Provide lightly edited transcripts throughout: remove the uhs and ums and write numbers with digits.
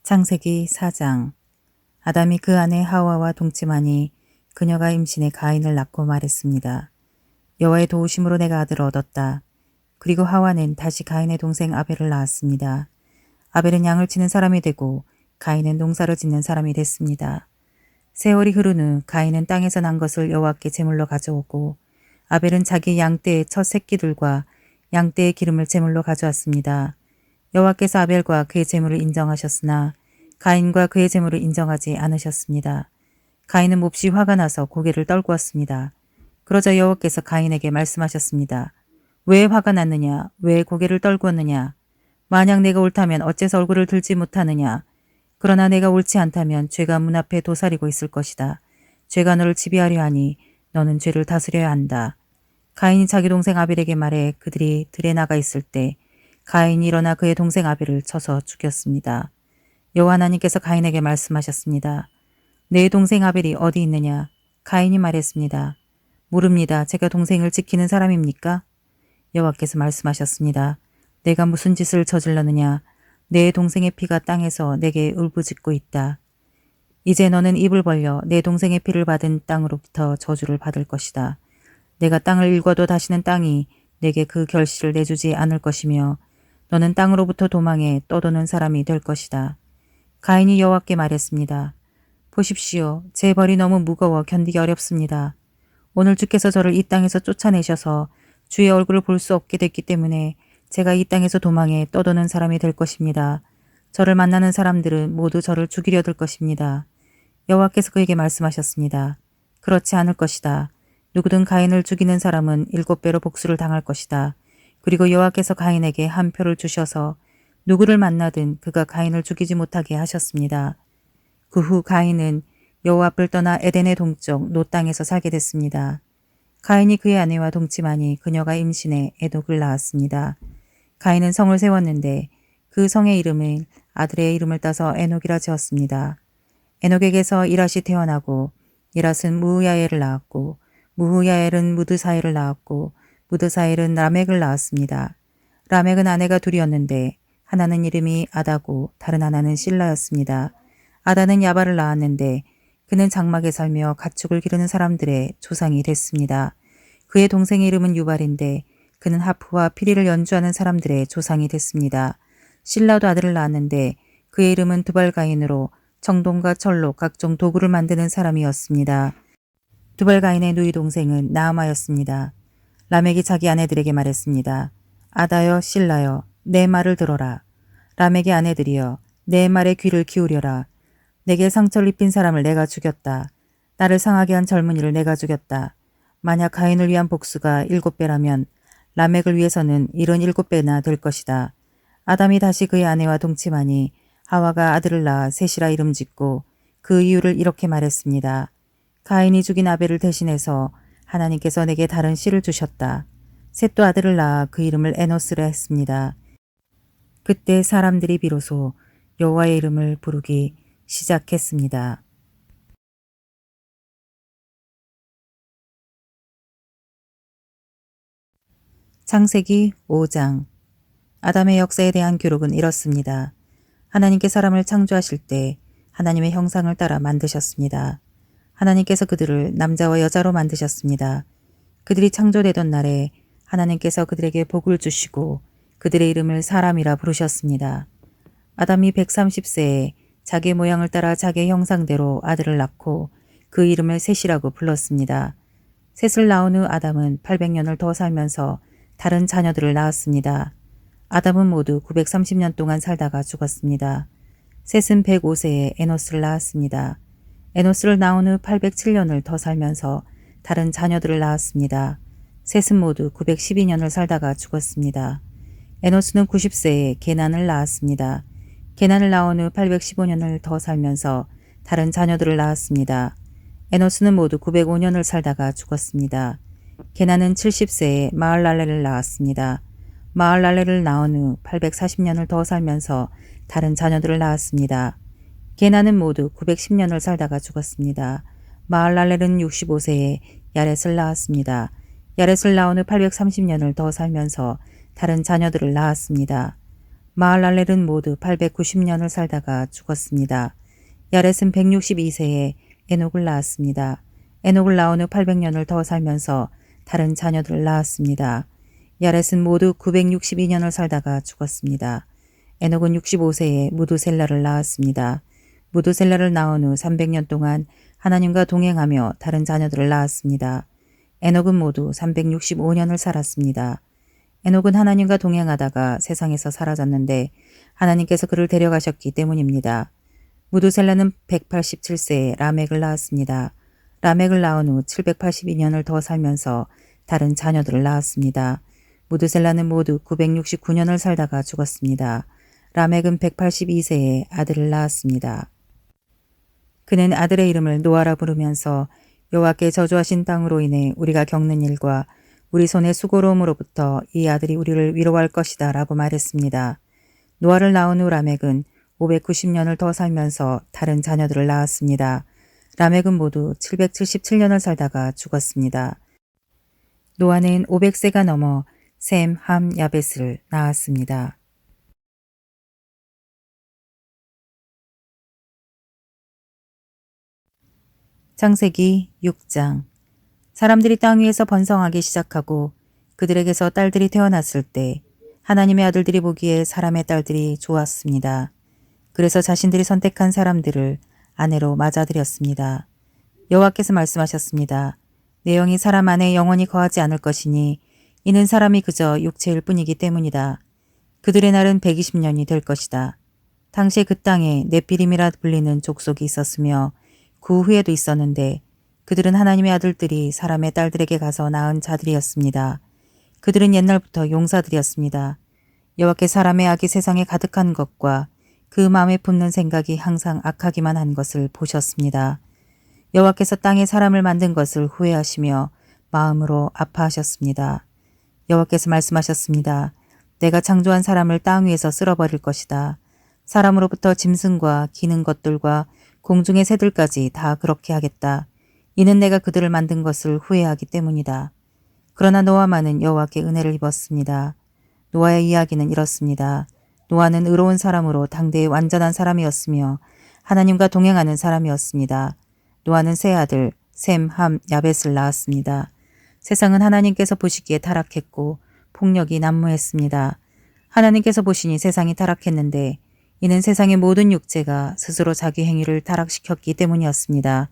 창세기 4장. 아담이 그 아내 하와와 동침하니 그녀가 임신해 가인을 낳고 말했습니다. 여호와의 도우심으로 내가 아들을 얻었다. 그리고 하와는 다시 가인의 동생 아벨을 낳았습니다. 아벨은 양을 치는 사람이 되고 가인은 농사를 짓는 사람이 됐습니다. 세월이 흐른 후 가인은 땅에서 난 것을 여호와께 제물로 가져오고 아벨은 자기 양떼의 첫 새끼들과 양떼의 기름을 제물로 가져왔습니다. 여호와께서 아벨과 그의 제물을 인정하셨으나 가인과 그의 제물을 인정하지 않으셨습니다. 가인은 몹시 화가 나서 고개를 떨구었습니다. 그러자 여호와께서 가인에게 말씀하셨습니다. 왜 화가 났느냐? 왜 고개를 떨구었느냐? 만약 내가 옳다면 어째서 얼굴을 들지 못하느냐? 그러나 내가 옳지 않다면 죄가 문 앞에 도사리고 있을 것이다. 죄가 너를 지배하려 하니 너는 죄를 다스려야 한다. 가인이 자기 동생 아벨에게 말해 그들이 들에 나가 있을 때 가인이 일어나 그의 동생 아벨을 쳐서 죽였습니다. 여호와 하나님께서 가인에게 말씀하셨습니다. 내 동생 아벨이 어디 있느냐? 가인이 말했습니다. 모릅니다. 제가 동생을 지키는 사람입니까? 여호와께서 말씀하셨습니다. 내가 무슨 짓을 저질렀느냐? 내 동생의 피가 땅에서 내게 울부짖고 있다. 이제 너는 입을 벌려 내 동생의 피를 받은 땅으로부터 저주를 받을 것이다. 내가 땅을 일궈도 다시는 땅이 내게 그 결실을 내주지 않을 것이며 너는 땅으로부터 도망해 떠도는 사람이 될 것이다. 가인이 여호와께 말했습니다. 보십시오. 제 벌이 너무 무거워 견디기 어렵습니다. 오늘 주께서 저를 이 땅에서 쫓아내셔서 주의 얼굴을 볼 수 없게 됐기 때문에 제가 이 땅에서 도망해 떠도는 사람이 될 것입니다. 저를 만나는 사람들은 모두 저를 죽이려 들 것입니다. 여호와께서 그에게 말씀하셨습니다. 그렇지 않을 것이다. 누구든 가인을 죽이는 사람은 7배로 복수를 당할 것이다. 그리고 여호와께서 가인에게 한 표를 주셔서 누구를 만나든 그가 가인을 죽이지 못하게 하셨습니다. 그 후 가인은 여호와 앞을 떠나 에덴의 동쪽 노 땅에서 살게 됐습니다. 가인이 그의 아내와 동침하니 그녀가 임신해 에녹을 낳았습니다. 가인은 성을 세웠는데 그 성의 이름을 아들의 이름을 따서 에녹이라 지었습니다. 에녹에게서 이랏이 태어나고 이랏은 무우야엘을 낳았고 무우야엘은 무드사엘을 낳았고 무드사엘은 라멕을 낳았습니다. 라멕은 아내가 둘이었는데 하나는 이름이 아다고 다른 하나는 실라였습니다. 아다는 야발을 낳았는데 그는 장막에 살며 가축을 기르는 사람들의 조상이 됐습니다. 그의 동생의 이름은 유발인데 그는 하프와 피리를 연주하는 사람들의 조상이 됐습니다. 실라도 아들을 낳았는데 그의 이름은 두발가인으로 청동과 철로 각종 도구를 만드는 사람이었습니다. 두발가인의 누이 동생은 나아마였습니다. 라멕이 자기 아내들에게 말했습니다. 아다여 실라여 내 말을 들어라. 라멕의 아내들이여 내 말에 귀를 기울여라. 내게 상처를 입힌 사람을 내가 죽였다. 나를 상하게 한 젊은이를 내가 죽였다. 만약 가인을 위한 복수가 7배라면 라멕을 위해서는 77배나 될 것이다. 아담이 다시 그의 아내와 동침하니 하와가 아들을 낳아 셋이라 이름 짓고 그 이유를 이렇게 말했습니다. 가인이 죽인 아벨을 대신해서 하나님께서 내게 다른 씨를 주셨다. 셋도 아들을 낳아 그 이름을 에노스라 했습니다. 그때 사람들이 비로소 여호와의 이름을 부르기 시작했습니다. 창세기 5장. 아담의 역사에 대한 기록은 이렇습니다. 하나님께 사람을 창조하실 때 하나님의 형상을 따라 만드셨습니다. 하나님께서 그들을 남자와 여자로 만드셨습니다. 그들이 창조되던 날에 하나님께서 그들에게 복을 주시고 그들의 이름을 사람이라 부르셨습니다. 아담이 130세에 자기 모양을 따라 자기 형상대로 아들을 낳고 그 이름을 셋이라고 불렀습니다. 셋을 낳은 후 아담은 800년을 더 살면서 다른 자녀들을 낳았습니다. 아담은 모두 930년 동안 살다가 죽었습니다. 셋은 105세에 에노스를 낳았습니다. 에노스를 낳은 후 807년을 더 살면서 다른 자녀들을 낳았습니다. 셋은 모두 912년을 살다가 죽었습니다. 에노스는 90세에 게난을 낳았습니다. 게난을 낳은 후 815년을 더 살면서 다른 자녀들을 낳았습니다. 에노스는 모두 905년을 살다가 죽었습니다. 게난은 70세에 마을랄레를 낳았습니다. 마을랄레를 낳은 후 840년을 더 살면서 다른 자녀들을 낳았습니다. 게난은 모두 910년을 살다가 죽었습니다. 마을랄렐은 65세에 야렛을 낳았습니다. 야렛을 낳은 후 830년을 더 살면서 다른 자녀들을 낳았습니다. 마할랄렐은 모두 890년을 살다가 죽었습니다. 야렛은 162세에 에녹을 낳았습니다. 에녹을 낳은 후 800년을 더 살면서 다른 자녀들을 낳았습니다. 야렛은 모두 962년을 살다가 죽었습니다. 에녹은 65세에 무두셀라를 낳았습니다. 무두셀라를 낳은 후 300년 동안 하나님과 동행하며 다른 자녀들을 낳았습니다. 에녹은 모두 365년을 살았습니다. 에녹은 하나님과 동행하다가 세상에서 사라졌는데 하나님께서 그를 데려가셨기 때문입니다. 무두셀라는 187세에 라멕을 낳았습니다. 라멕을 낳은 후 782년을 더 살면서 다른 자녀들을 낳았습니다. 무두셀라는 모두 969년을 살다가 죽었습니다. 라멕은 182세에 아들을 낳았습니다. 그는 아들의 이름을 노아라 부르면서 여호와께 저주하신 땅으로 인해 우리가 겪는 일과 우리 손의 수고로움으로부터 이 아들이 우리를 위로할 것이다 라고 말했습니다. 노아를 낳은 후 라멕은 590년을 더 살면서 다른 자녀들을 낳았습니다. 라멕은 모두 777년을 살다가 죽었습니다. 노아는 500세가 넘어 셈, 함, 야벳을 낳았습니다. 창세기 6장. 사람들이 땅 위에서 번성하기 시작하고 그들에게서 딸들이 태어났을 때 하나님의 아들들이 보기에 사람의 딸들이 좋았습니다. 그래서 자신들이 선택한 사람들을 아내로 맞아들였습니다. 여호와께서 말씀하셨습니다. 내 영이 사람 안에 영원히 거하지 않을 것이니 이는 사람이 그저 육체일 뿐이기 때문이다. 그들의 날은 120년이 될 것이다. 당시에 그 땅에 네피림이라 불리는 족속이 있었으며 그 후에도 있었는데 그들은 하나님의 아들들이 사람의 딸들에게 가서 낳은 자들이었습니다. 그들은 옛날부터 용사들이었습니다. 여호와께 사람의 악이 세상에 가득한 것과 그 마음에 품는 생각이 항상 악하기만 한 것을 보셨습니다. 여호와께서 땅에 사람을 만든 것을 후회하시며 마음으로 아파하셨습니다. 여호와께서 말씀하셨습니다. 내가 창조한 사람을 땅 위에서 쓸어버릴 것이다. 사람으로부터 짐승과 기는 것들과 공중의 새들까지 다 그렇게 하겠다. 이는 내가 그들을 만든 것을 후회하기 때문이다. 그러나 노아만은 여호와께 은혜를 입었습니다. 노아의 이야기는 이렇습니다. 노아는 의로운 사람으로 당대의 완전한 사람이었으며 하나님과 동행하는 사람이었습니다. 노아는 세 아들 셈, 함, 야벳을 낳았습니다. 세상은 하나님께서 보시기에 타락했고 폭력이 난무했습니다. 하나님께서 보시니 세상이 타락했는데 이는 세상의 모든 육체가 스스로 자기 행위를 타락시켰기 때문이었습니다.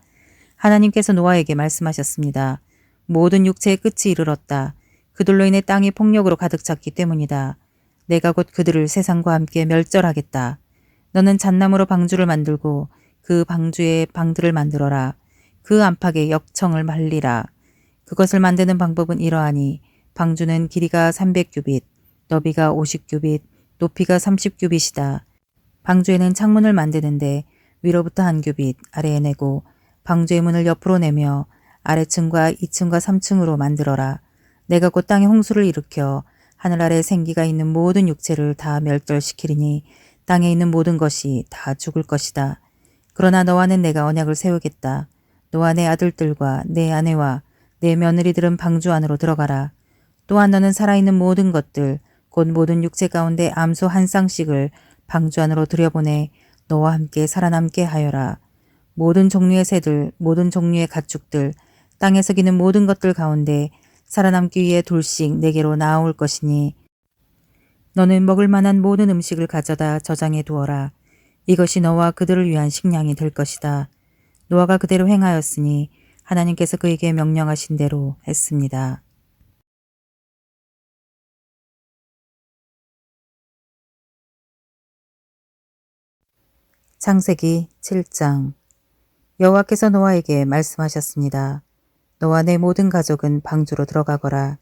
하나님께서 노아에게 말씀하셨습니다. 모든 육체의 끝이 이르렀다. 그들로 인해 땅이 폭력으로 가득 찼기 때문이다. 내가 곧 그들을 세상과 함께 멸절하겠다. 너는 잣나무로 방주를 만들고 그 방주에 방들을 만들어라. 그 안팎에 역청을 말리라. 그것을 만드는 방법은 이러하니 방주는 길이가 300규빗, 너비가 50규빗, 높이가 30규빗이다. 방주에는 창문을 만드는데 위로부터 1규빗 아래에 내고 방주의 문을 옆으로 내며 아래층과 2층과 3층으로 만들어라. 내가 곧 땅에 홍수를 일으켜 하늘 아래 생기가 있는 모든 육체를 다 멸절시키리니 땅에 있는 모든 것이 다 죽을 것이다. 그러나 너와는 내가 언약을 세우겠다. 너와 내 아들들과 내 아내와 내 며느리들은 방주 안으로 들어가라. 또한 너는 살아있는 모든 것들 곧 모든 육체 가운데 암소 한 쌍씩을 방주 안으로 들여보내 너와 함께 살아남게 하여라. 모든 종류의 새들, 모든 종류의 가축들, 땅에서 기는 모든 것들 가운데 살아남기 위해 둘씩 내게로 나아올 것이니 너는 먹을 만한 모든 음식을 가져다 저장해 두어라. 이것이 너와 그들을 위한 식량이 될 것이다. 노아가 그대로 행하였으니 하나님께서 그에게 명령하신 대로 했습니다. 창세기 7장. 여호와께서 노아에게 말씀하셨습니다. 너와 내 모든 가족은 방주로 들어가거라.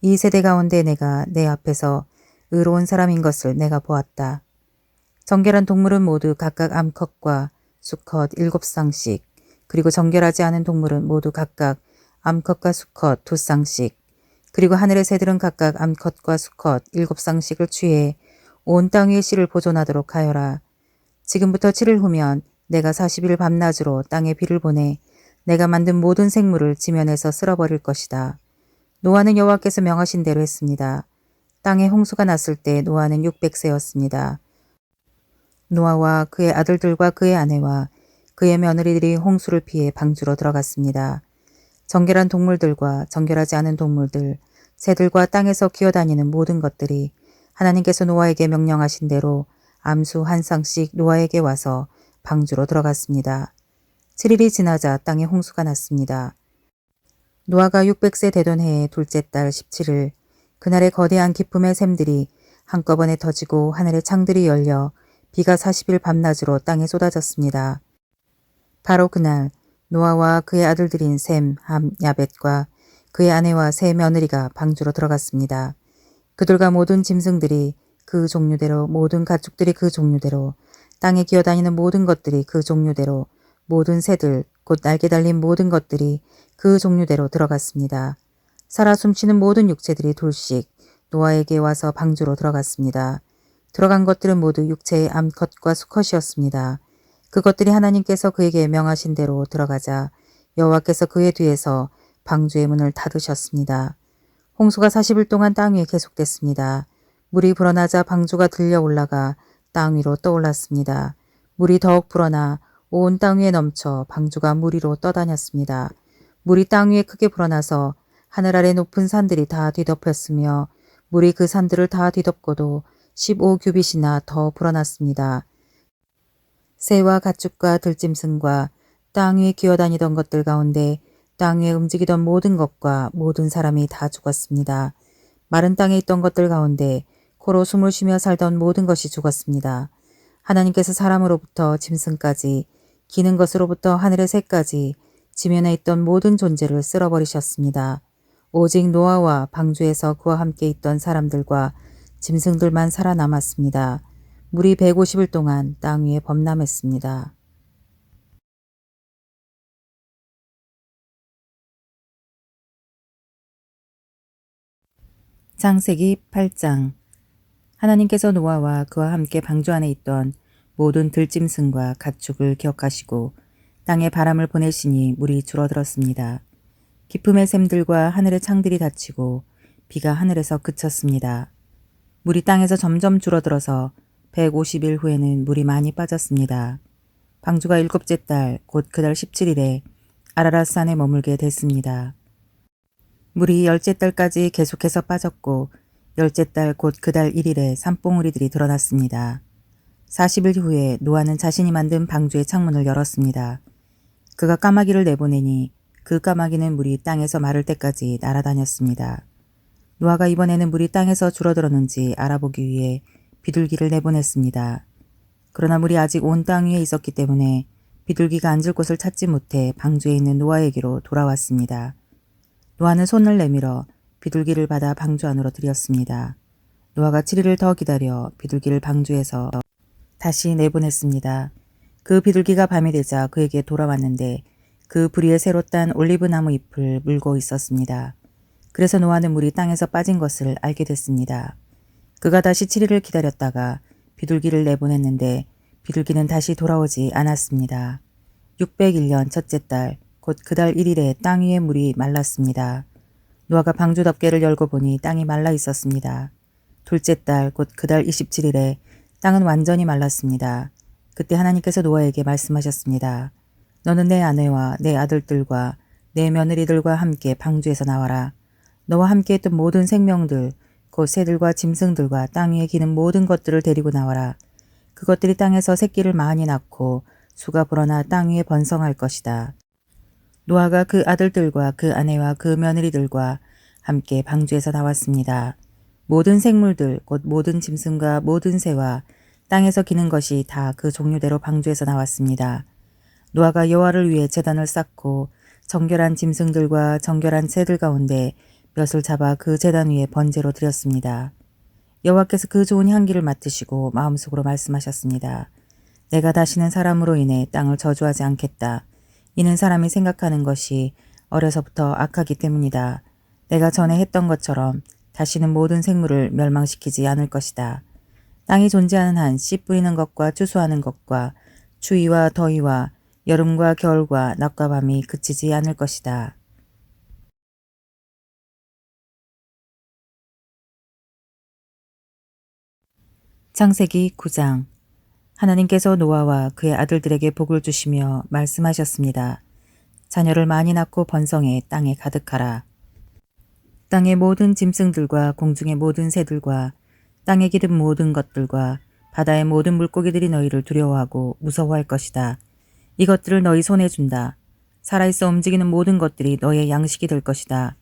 이 세대 가운데 내가 내 앞에서 의로운 사람인 것을 내가 보았다. 정결한 동물은 모두 각각 암컷과 수컷 7쌍씩, 그리고 정결하지 않은 동물은 모두 각각 암컷과 수컷 2쌍씩, 그리고 하늘의 새들은 각각 암컷과 수컷 7쌍씩을 취해 온 땅 위의 씨를 보존하도록 하여라. 지금부터 7일 후면 내가 40일 밤낮으로 땅에 비를 보내 내가 만든 모든 생물을 지면에서 쓸어버릴 것이다. 노아는 여호와께서 명하신 대로 했습니다. 땅에 홍수가 났을 때 노아는 600세였습니다. 노아와 그의 아들들과 그의 아내와 그의 며느리들이 홍수를 피해 방주로 들어갔습니다. 정결한 동물들과 정결하지 않은 동물들, 새들과 땅에서 기어다니는 모든 것들이 하나님께서 노아에게 명령하신 대로 암수 한 쌍씩 노아에게 와서 방주로 들어갔습니다. 7일이 지나자 땅에 홍수가 났습니다. 노아가 600세 되던 해의 둘째 달 17일, 그날의 거대한 기쁨의 샘들이 한꺼번에 터지고 하늘의 창들이 열려 비가 40일 밤낮으로 땅에 쏟아졌습니다. 바로 그날 노아와 그의 아들들인 셈, 함, 야벳과 그의 아내와 세 며느리가 방주로 들어갔습니다. 그들과 모든 짐승들이 그 종류대로, 모든 가축들이 그 종류대로, 땅에 기어다니는 모든 것들이 그 종류대로, 모든 새들, 곧 날개 달린 모든 것들이 그 종류대로 들어갔습니다. 살아 숨쉬는 모든 육체들이 둘씩 노아에게 와서 방주로 들어갔습니다. 들어간 것들은 모두 육체의 암컷과 수컷이었습니다. 그것들이 하나님께서 그에게 명하신 대로 들어가자 여호와께서 그의 뒤에서 방주의 문을 닫으셨습니다. 홍수가 40일 동안 땅 위에 계속됐습니다. 물이 불어나자 방주가 들려 올라가 땅 위로 떠올랐습니다. 물이 더욱 불어나 온 땅 위에 넘쳐 방주가 물 위로 떠다녔습니다. 물이 땅 위에 크게 불어나서 하늘 아래 높은 산들이 다 뒤덮였으며 물이 그 산들을 다 뒤덮고도 15규빗이나 더 불어났습니다. 새와 가축과 들짐승과 땅 위에 기어다니던 것들 가운데 땅 위에 움직이던 모든 것과 모든 사람이 다 죽었습니다. 마른 땅에 있던 것들 가운데 코로 숨을 쉬며 살던 모든 것이 죽었습니다. 하나님께서 사람으로부터 짐승까지 기는 것으로부터 하늘의 새까지 지면에 있던 모든 존재를 쓸어버리셨습니다. 오직 노아와 방주에서 그와 함께 있던 사람들과 짐승들만 살아남았습니다. 물이 150일 동안 땅 위에 범람했습니다. 창세기 8장. 하나님께서 노아와 그와 함께 방주 안에 있던 모든 들짐승과 가축을 기억하시고 땅에 바람을 보내시니 물이 줄어들었습니다. 기품의 샘들과 하늘의 창들이 닫히고 비가 하늘에서 그쳤습니다. 물이 땅에서 점점 줄어들어서 150일 후에는 물이 많이 빠졌습니다. 방주가 7째 달, 곧 그달 17일에 아라랏산에 머물게 됐습니다. 물이 10째 달까지 계속해서 빠졌고 10째 달 곧 그달 1일에 산봉우리들이 드러났습니다. 40일 후에 노아는 자신이 만든 방주의 창문을 열었습니다. 그가 까마귀를 내보내니 그 까마귀는 물이 땅에서 마를 때까지 날아다녔습니다. 노아가 이번에는 물이 땅에서 줄어들었는지 알아보기 위해 비둘기를 내보냈습니다. 그러나 물이 아직 온 땅 위에 있었기 때문에 비둘기가 앉을 곳을 찾지 못해 방주에 있는 노아에게로 돌아왔습니다. 노아는 손을 내밀어 비둘기를 받아 방주 안으로 들였습니다. 노아가 7일을 더 기다려 비둘기를 방주에서 다시 내보냈습니다. 그 비둘기가 밤이 되자 그에게 돌아왔는데 그 부리에 새로 딴 올리브나무 잎을 물고 있었습니다. 그래서 노아는 물이 땅에서 빠진 것을 알게 됐습니다. 그가 다시 7일을 기다렸다가 비둘기를 내보냈는데 비둘기는 다시 돌아오지 않았습니다. 601년 첫째 달, 곧 그달 1일에 땅 위의 물이 말랐습니다. 노아가 방주 덮개를 열고 보니 땅이 말라 있었습니다. 둘째 달, 곧 그달 27일에 땅은 완전히 말랐습니다. 그때 하나님께서 노아에게 말씀하셨습니다. 너는 내 아내와 내 아들들과 내 며느리들과 함께 방주에서 나와라. 너와 함께 했던 모든 생명들, 곧 새들과 짐승들과 땅 위에 기는 모든 것들을 데리고 나와라. 그것들이 땅에서 새끼를 많이 낳고 수가 불어나 땅 위에 번성할 것이다. 노아가 그 아들들과 그 아내와 그 며느리들과 함께 방주에서 나왔습니다. 모든 생물들, 곧 모든 짐승과 모든 새와 땅에서 기는 것이 다 그 종류대로 방주에서 나왔습니다. 노아가 여호와를 위해 제단을 쌓고 정결한 짐승들과 정결한 새들 가운데 몇을 잡아 그 제단 위에 번제로 드렸습니다. 여호와께서 그 좋은 향기를 맡으시고 마음속으로 말씀하셨습니다. 내가 다시는 사람으로 인해 땅을 저주하지 않겠다. 이는 사람이 생각하는 것이 어려서부터 악하기 때문이다. 내가 전에 했던 것처럼 다시는 모든 생물을 멸망시키지 않을 것이다. 땅이 존재하는 한 씨 뿌리는 것과 추수하는 것과 추위와 더위와 여름과 겨울과 낮과 밤이 그치지 않을 것이다. 창세기 9장. 하나님께서 노아와 그의 아들들에게 복을 주시며 말씀하셨습니다. 자녀를 많이 낳고 번성해 땅에 가득하라. 땅의 모든 짐승들과 공중의 모든 새들과 땅에 기른 모든 것들과 바다의 모든 물고기들이 너희를 두려워하고 무서워할 것이다. 이것들을 너희 손에 준다. 살아있어 움직이는 모든 것들이 너희의 양식이 될 것이다.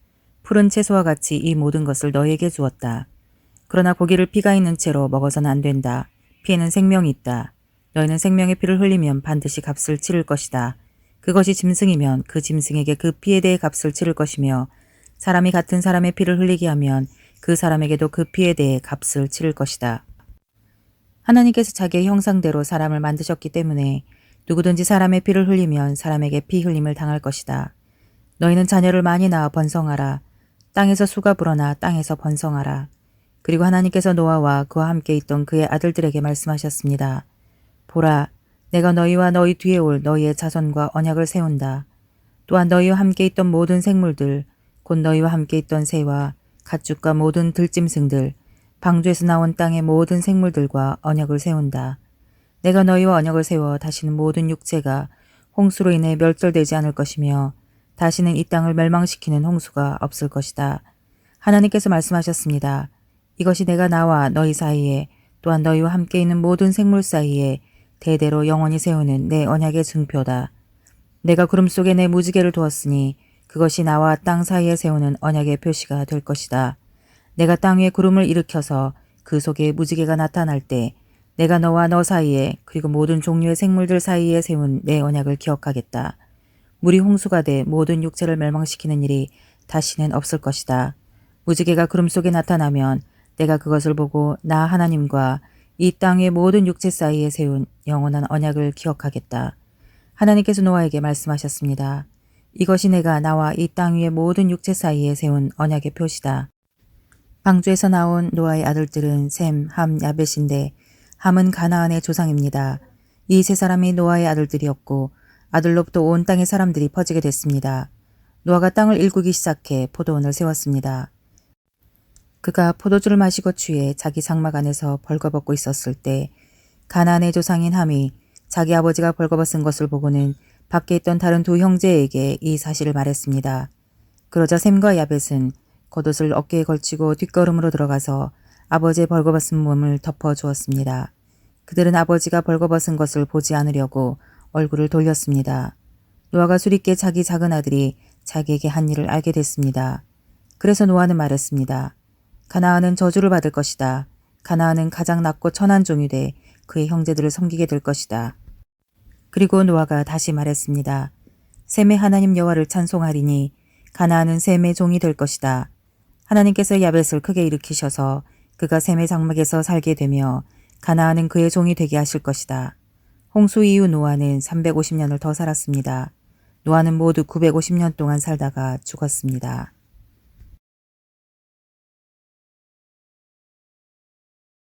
푸른 채소와 같이 이 모든 것을 너희에게 주었다. 그러나 고기를 피가 있는 채로 먹어서는 안 된다. 피에는 생명이 있다. 너희는 생명의 피를 흘리면 반드시 값을 치를 것이다. 그것이 짐승이면 그 짐승에게 그 피에 대해 값을 치를 것이며 사람이 같은 사람의 피를 흘리게 하면 그 사람에게도 그 피에 대해 값을 치를 것이다. 하나님께서 자기의 형상대로 사람을 만드셨기 때문에 누구든지 사람의 피를 흘리면 사람에게 피 흘림을 당할 것이다. 너희는 자녀를 많이 낳아 번성하라. 땅에서 수가 불어나 땅에서 번성하라. 그리고 하나님께서 노아와 그와 함께 있던 그의 아들들에게 말씀하셨습니다. 보라, 내가 너희와 너희 뒤에 올 너희의 자손과 언약을 세운다. 또한 너희와 함께 있던 모든 생물들, 곧 너희와 함께 있던 새와 가축과 모든 들짐승들, 방주에서 나온 땅의 모든 생물들과 언약을 세운다. 내가 너희와 언약을 세워 다시는 모든 육체가 홍수로 인해 멸절되지 않을 것이며 다시는 이 땅을 멸망시키는 홍수가 없을 것이다. 하나님께서 말씀하셨습니다. 이것이 내가 나와 너희 사이에 또한 너희와 함께 있는 모든 생물 사이에 대대로 영원히 세우는 내 언약의 증표다. 내가 구름 속에 내 무지개를 두었으니 그것이 나와 땅 사이에 세우는 언약의 표시가 될 것이다. 내가 땅 위에 구름을 일으켜서 그 속에 무지개가 나타날 때 내가 너와 너 사이에 그리고 모든 종류의 생물들 사이에 세운 내 언약을 기억하겠다. 물이 홍수가 돼 모든 육체를 멸망시키는 일이 다시는 없을 것이다. 무지개가 구름 속에 나타나면 내가 그것을 보고 나 하나님과 이 땅의 모든 육체 사이에 세운 영원한 언약을 기억하겠다. 하나님께서 노아에게 말씀하셨습니다. 이것이 내가 나와 이 땅 위의 모든 육체 사이에 세운 언약의 표시다. 방주에서 나온 노아의 아들들은 셈, 함, 야벳인데 함은 가나안의 조상입니다. 이 세 사람이 노아의 아들들이었고 아들로부터 온 땅의 사람들이 퍼지게 됐습니다. 노아가 땅을 일구기 시작해 포도원을 세웠습니다. 그가 포도주를 마시고 취해 자기 장막 안에서 벌거벗고 있었을 때 가나안의 조상인 함이 자기 아버지가 벌거벗은 것을 보고는 밖에 있던 다른 두 형제에게 이 사실을 말했습니다. 그러자 셈과 야벳은 겉옷을 어깨에 걸치고 뒷걸음으로 들어가서 아버지의 벌거벗은 몸을 덮어주었습니다. 그들은 아버지가 벌거벗은 것을 보지 않으려고 얼굴을 돌렸습니다. 노아가 수리께 자기 작은 아들이 자기에게 한 일을 알게 됐습니다. 그래서 노아는 말했습니다. 가나안은 저주를 받을 것이다. 가나안은 가장 낮고 천한 종이 돼 그의 형제들을 섬기게 될 것이다. 그리고 노아가 다시 말했습니다. 셈의 하나님 여호와를 찬송하리니 가나안은 셈의 종이 될 것이다. 하나님께서 야벳을 크게 일으키셔서 그가 셈의 장막에서 살게 되며 가나안은 그의 종이 되게 하실 것이다. 홍수 이후 노아는 350년을 더 살았습니다. 노아는 모두 950년 동안 살다가 죽었습니다.